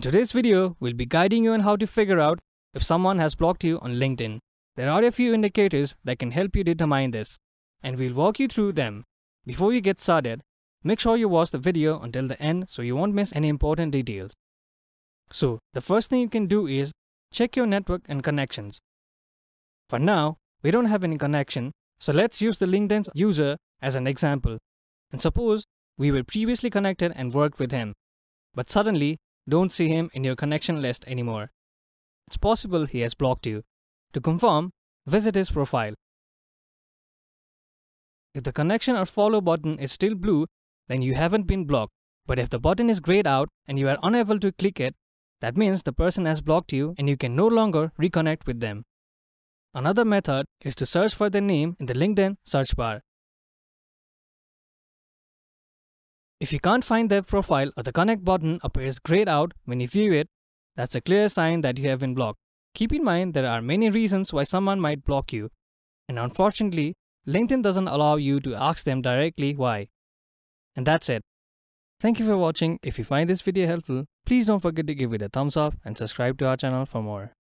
In today's video, we'll be guiding you on how to figure out if someone has blocked you on LinkedIn. There are a few indicators that can help you determine this, and we'll walk you through them. Before you get started, make sure you watch the video until the end so you won't miss any important details. So, the first thing you can do is check your network and connections. For now, we don't have any connection, so let's use the LinkedIn's user as an example. And suppose we were previously connected and worked with him, but suddenly don't see him in your connection list anymore. It's possible he has blocked you. To confirm, visit his profile. If the connection or follow button is still blue, then you haven't been blocked. But if the button is grayed out and you are unable to click it, that means the person has blocked you and you can no longer reconnect with them. Another method is to search for their name in the LinkedIn search bar. If you can't find their profile or the connect button appears grayed out when you view it, that's a clear sign that you have been blocked. Keep in mind there are many reasons why someone might block you, and unfortunately, LinkedIn doesn't allow you to ask them directly why. And that's it. Thank you for watching. If you find this video helpful, please don't forget to give it a thumbs up and subscribe to our channel for more.